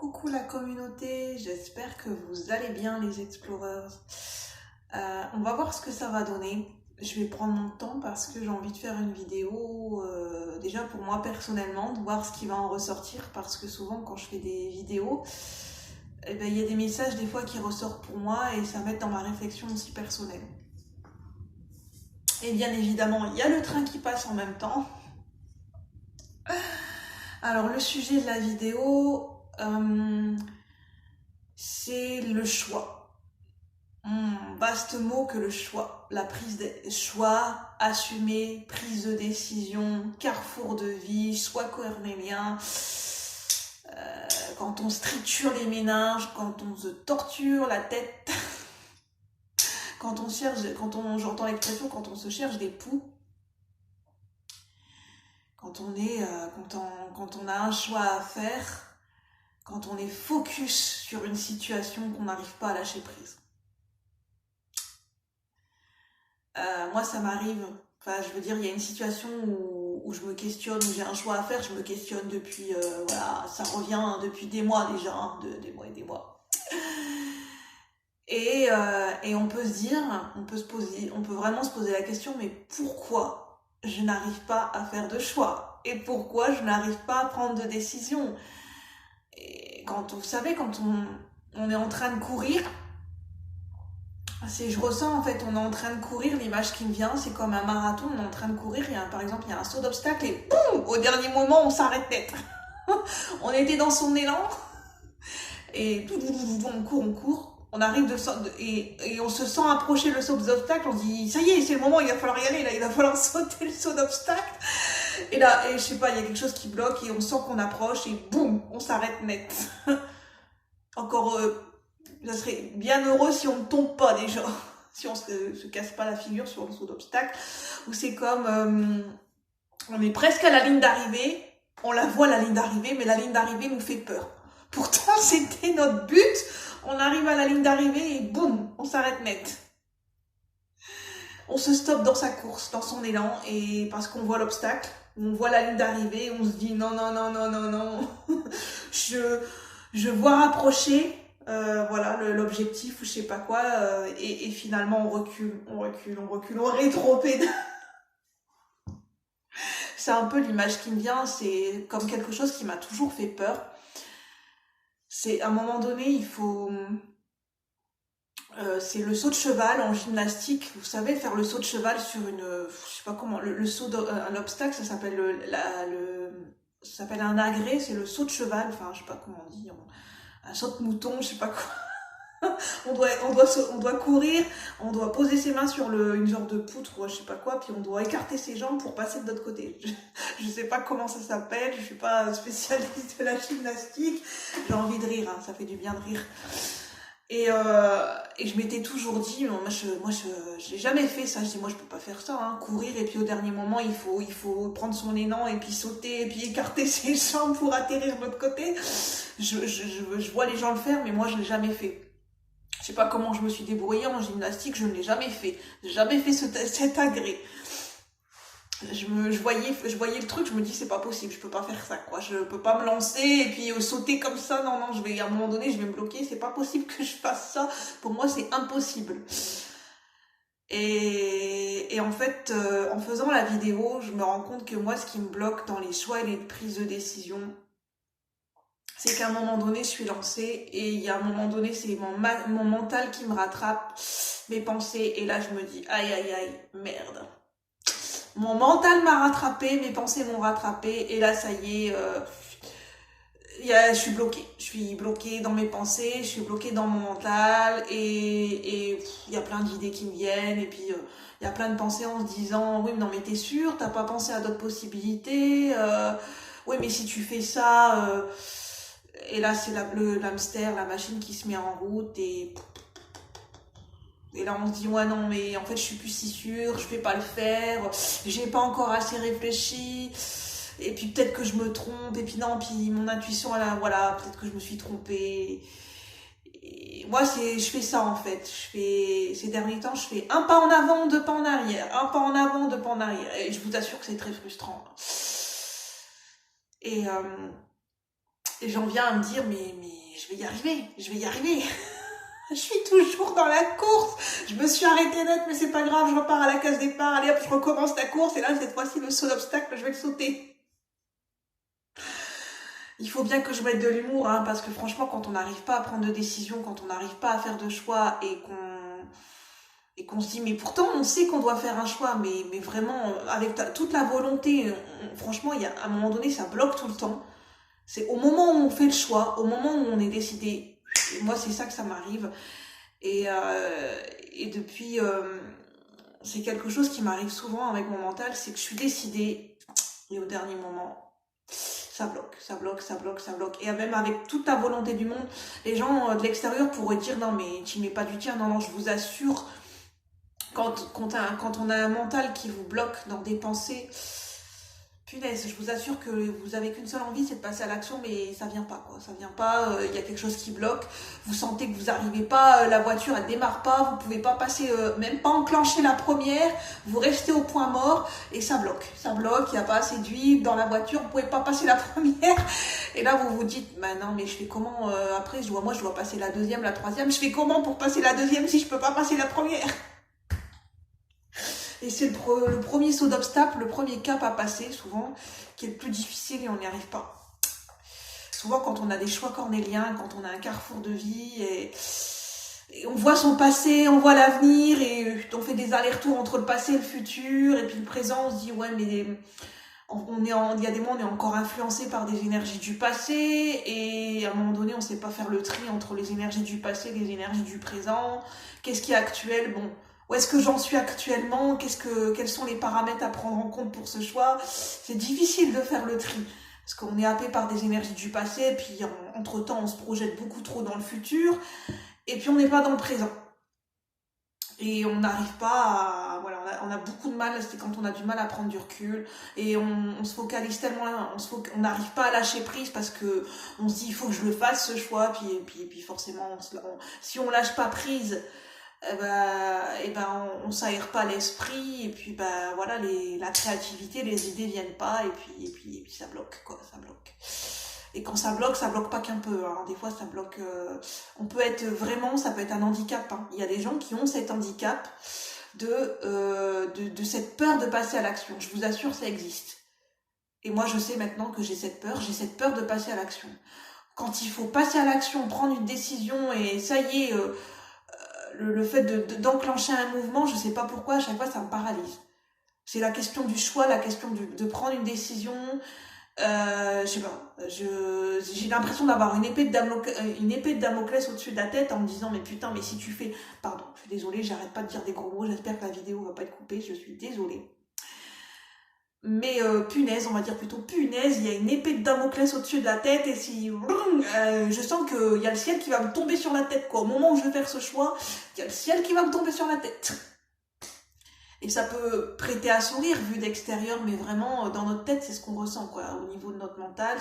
Coucou la communauté, j'espère que vous allez bien les explorers. On va voir ce que ça va donner. Je vais prendre mon temps parce que j'ai envie de faire une vidéo, déjà pour moi personnellement, de voir ce qui va en ressortir parce que souvent quand je fais des vidéos, eh ben, il y a des messages des fois qui ressortent pour moi et ça m'aide dans ma réflexion aussi personnelle. Et bien évidemment, il y a le train qui passe en même temps. Alors le sujet de la vidéo, c'est le choix. Vaste mot que le choix. La prise de choix, assumer, prise de décision, carrefour de vie, choix cornélien. Quand on se triture les méninges, quand on se torture la tête, quand on cherche, j'entends l'expression, quand on se cherche des poux, quand on a un choix à faire, quand on est focus sur une situation qu'on n'arrive pas à lâcher prise. Moi, ça m'arrive, enfin, je veux dire, il y a une situation où je me questionne, où j'ai un choix à faire, je me questionne depuis, voilà, ça revient depuis des mois déjà, hein, des mois et des mois. Et on peut se dire, on peut vraiment se poser la question, mais pourquoi je n'arrive pas à faire de choix? Et pourquoi je n'arrive pas à prendre de décision? Et vous savez, quand on est en train de courir, je ressens en fait, on est en train de courir, l'image qui me vient, c'est comme un marathon, on est en train de courir, par exemple, il y a un saut d'obstacle et boum, au dernier moment, on s'arrête net. On était dans son élan et on court, on arrive et on se sent approcher le saut d'obstacle, on se dit, ça y est, c'est le moment, il va falloir y aller, là, il va falloir sauter le saut d'obstacle. Et là, je sais pas, il y a quelque chose qui bloque et on sent qu'on approche et boum, on s'arrête net. Encore ça serait bien heureux si on ne tombe pas déjà, si on se casse pas la figure sur le saut d'obstacle, ou c'est comme, on est presque à la ligne d'arrivée, on la voit la ligne d'arrivée, mais la ligne d'arrivée nous fait peur. Pourtant c'était notre but, on arrive à la ligne d'arrivée et boum, on s'arrête net. On se stoppe dans sa course, dans son élan, et parce qu'on voit l'obstacle, on voit la ligne d'arrivée, on se dit non, non, non, non, non, non, je vois rapprocher, voilà, l'objectif ou je sais pas quoi, et finalement on recule, on rétropédale. C'est un peu l'image qui me vient, c'est comme quelque chose qui m'a toujours fait peur. C'est à un moment donné, il faut... c'est le saut de cheval en gymnastique. Vous savez, faire le saut de cheval sur une... je sais pas comment... Le saut d'un obstacle, ça s'appelle ça s'appelle un agrès, c'est le saut de cheval. Enfin, je sais pas comment on dit. Un saut de mouton, je sais pas quoi. on doit courir, on doit poser ses mains sur une genre de poutre ou je sais pas quoi, puis on doit écarter ses jambes pour passer de l'autre côté. Je sais pas comment ça s'appelle, je suis pas spécialiste de la gymnastique. J'ai envie de rire, hein, ça fait du bien de rire. Et je m'étais toujours dit, moi j'ai jamais fait ça, je dis moi je peux pas faire ça, hein, courir et puis au dernier moment il faut prendre son élan et puis sauter et puis écarter ses jambes pour atterrir de l'autre côté. Je vois les gens le faire mais moi je l'ai jamais fait. Je sais pas comment je me suis débrouillée en gymnastique, je ne l'ai jamais fait. J'ai jamais fait cet agrès. Je voyais le truc, je me dis c'est pas possible, je peux pas faire ça quoi, je peux pas me lancer et puis sauter comme ça, non, à un moment donné je vais me bloquer, c'est pas possible que je fasse ça, pour moi c'est impossible. Et en fait, en faisant la vidéo, je me rends compte que moi ce qui me bloque dans les choix et les prises de décision, c'est qu'à un moment donné je suis lancée et il y a un moment donné c'est mon mental qui me rattrape, mes pensées, et là je me dis aïe aïe aïe, merde. Mon mental m'a rattrapé, mes pensées m'ont rattrapé, et là, ça y est, je suis bloquée. Je suis bloquée dans mes pensées, je suis bloquée dans mon mental, et il y a plein d'idées qui me viennent, et puis il y a plein de pensées en se disant, oui, mais non, mais t'es sûre, t'as pas pensé à d'autres possibilités, oui, mais si tu fais ça, et là, c'est l'hamster, la machine qui se met en route, et là, on se dit, ouais, non, mais en fait, je suis plus si sûre, je vais pas le faire, j'ai pas encore assez réfléchi, et puis peut-être que je me trompe, et puis non, puis mon intuition, voilà, peut-être que je me suis trompée. Et moi, je fais ça, en fait. Ces derniers temps, je fais un pas en avant, deux pas en arrière, un pas en avant, deux pas en arrière, et je vous assure que c'est très frustrant. Et Et j'en viens à me dire, mais je vais y arriver, je vais y arriver. Je suis toujours dans la course. Je me suis arrêtée net, mais c'est pas grave, je repars à la case départ. Allez hop, je recommence la course. Et là, cette fois-ci, le saut d'obstacle, je vais le sauter. Il faut bien que je mette de l'humour, hein, parce que franchement, quand on n'arrive pas à prendre de décision, quand on n'arrive pas à faire de choix et qu'on se dit, mais pourtant, on sait qu'on doit faire un choix, mais vraiment, avec toute la volonté, franchement, à un moment donné, ça bloque tout le temps. C'est au moment où on fait le choix, au moment où on est décidé. Et moi, c'est ça que ça m'arrive. Et depuis, c'est quelque chose qui m'arrive souvent avec mon mental, c'est que je suis décidée, et au dernier moment, ça bloque, ça bloque, ça bloque, ça bloque. Et même avec toute la volonté du monde, les gens de l'extérieur pourraient dire, non mais tu mets pas du tien, non, non, je vous assure, quand on a un mental qui vous bloque dans des pensées, punaise, je vous assure que vous avez qu'une seule envie, c'est de passer à l'action, mais ça vient pas, quoi. Ça vient pas, y a quelque chose qui bloque. Vous sentez que vous arrivez pas, la voiture, elle démarre pas, vous pouvez pas passer, même pas enclencher la première, vous restez au point mort, et ça bloque. Ça bloque, il y a pas assez d'huile dans la voiture, vous pouvez pas passer la première. Et là, vous vous dites, bah non, mais je fais comment, après, je dois passer la deuxième, la troisième, je fais comment pour passer la deuxième si je peux pas passer la première? Et c'est le premier saut d'obstacle, le premier cap à passer, souvent, qui est le plus difficile et on n'y arrive pas. Souvent, quand on a des choix cornéliens, quand on a un carrefour de vie, et on voit son passé, on voit l'avenir, et on fait des allers-retours entre le passé et le futur, et puis le présent, on se dit, ouais, mais il y a des moments, on est encore influencé par des énergies du passé, et à un moment donné, on ne sait pas faire le tri entre les énergies du passé et les énergies du présent. Qu'est-ce qui est actuel? Bon. Où est-ce que j'en suis actuellement? Quels sont les paramètres à prendre en compte pour ce choix? C'est difficile de faire le tri. Parce qu'on est happé par des énergies du passé, et puis entre-temps, on se projette beaucoup trop dans le futur, et puis on n'est pas dans le présent. Et on n'arrive pas à... Voilà, on a beaucoup de mal, c'est quand on a du mal à prendre du recul, et on se focalise tellement, on n'arrive pas à lâcher prise, parce que on se dit, il faut que je le fasse, ce choix, puis forcément, si on lâche pas prise, on s'aère pas l'esprit, et puis voilà, la créativité, les idées viennent pas, et puis ça bloque, quoi, ça bloque. Et quand ça bloque pas qu'un peu, hein. Des fois ça bloque, on peut être vraiment, ça peut être un handicap, hein. Il y a des gens qui ont cet handicap de cette peur de passer à l'action. Je vous assure, ça existe. Et moi je sais maintenant que j'ai cette peur de passer à l'action. Quand il faut passer à l'action, prendre une décision, et ça y est, le fait d'enclencher un mouvement, je sais pas pourquoi, à chaque fois ça me paralyse. C'est la question du choix, la question de prendre une décision. Je sais pas, j'ai l'impression d'avoir une épée de Damoclès au-dessus de la tête, en me disant, mais putain, mais si tu fais... Pardon, je suis désolée, j'arrête pas de dire des gros mots, j'espère que la vidéo va pas être coupée, je suis désolée. Mais punaise, on va dire plutôt punaise, il y a une épée de Damoclès au-dessus de la tête, et si je sens qu'il y a le ciel qui va me tomber sur la tête, quoi. Au moment où je vais faire ce choix, il y a le ciel qui va me tomber sur la tête. Et ça peut prêter à sourire vu d'extérieur, mais vraiment dans notre tête, c'est ce qu'on ressent, quoi. Au niveau de notre mental,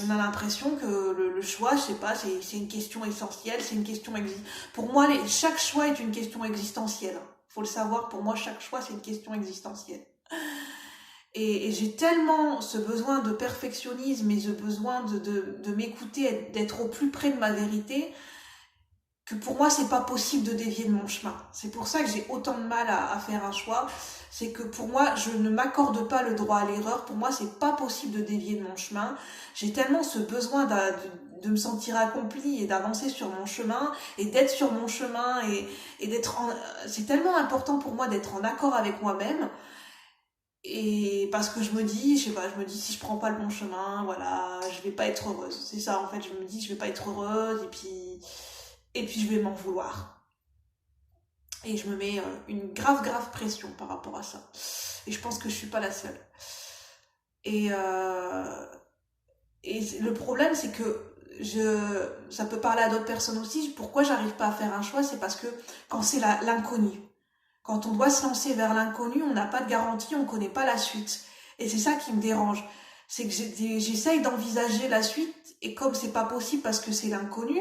on a l'impression que le choix, je sais pas, c'est une question essentielle, c'est une question pour moi, chaque choix est une question existentielle. Faut le savoir, pour moi, chaque choix, c'est une question existentielle. Et j'ai tellement ce besoin de perfectionnisme et ce besoin de m'écouter, d'être au plus près de ma vérité, que pour moi, c'est pas possible de dévier de mon chemin. C'est pour ça que j'ai autant de mal à faire un choix. C'est que pour moi, je ne m'accorde pas le droit à l'erreur. Pour moi, c'est pas possible de dévier de mon chemin. J'ai tellement ce besoin de me sentir accomplie et d'avancer sur mon chemin et d'être sur mon chemin et c'est tellement important pour moi d'être en accord avec moi-même. Et parce que je me dis, je sais pas, si je prends pas le bon chemin, voilà, je vais pas être heureuse. C'est ça, en fait, je me dis, je vais pas être heureuse, et puis je vais m'en vouloir. Et je me mets une grave pression par rapport à ça. Et je pense que je suis pas la seule. Et le problème, c'est que ça peut parler à d'autres personnes aussi. Pourquoi j'arrive pas à faire un choix? C'est parce que quand c'est l'inconnu, quand on doit se lancer vers l'inconnu, on n'a pas de garantie, on connaît pas la suite. Et c'est ça qui me dérange. C'est que j'essaye d'envisager la suite, et comme c'est pas possible parce que c'est l'inconnu,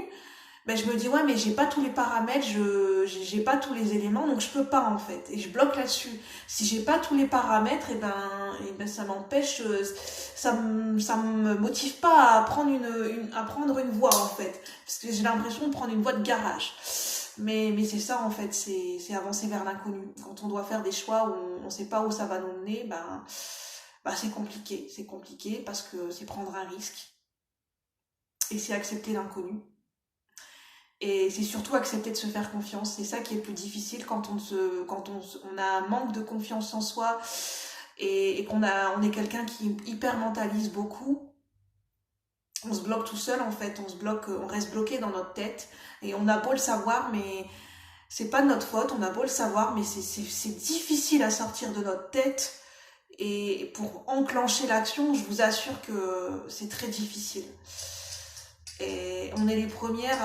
ben je me dis ouais mais j'ai pas tous les paramètres, j'ai pas tous les éléments donc je peux pas en fait et je bloque là-dessus. Si j'ai pas tous les paramètres et ben ça m'empêche, ça me motive pas à prendre à prendre une voie en fait parce que j'ai l'impression de prendre une voie de garage. Mais c'est ça en fait, c'est avancer vers l'inconnu. Quand on doit faire des choix où on sait pas où ça va nous mener, c'est compliqué parce que c'est prendre un risque et c'est accepter l'inconnu. Et c'est surtout accepter de se faire confiance. C'est ça qui est le plus difficile on a un manque de confiance en soi et on est quelqu'un qui hyper mentalise beaucoup. On se bloque tout seul en fait, on reste bloqué dans notre tête et on a beau le savoir, mais c'est pas de notre faute. On a beau le savoir, mais c'est difficile à sortir de notre tête. Et pour enclencher l'action, je vous assure que c'est très difficile. Et on est les premières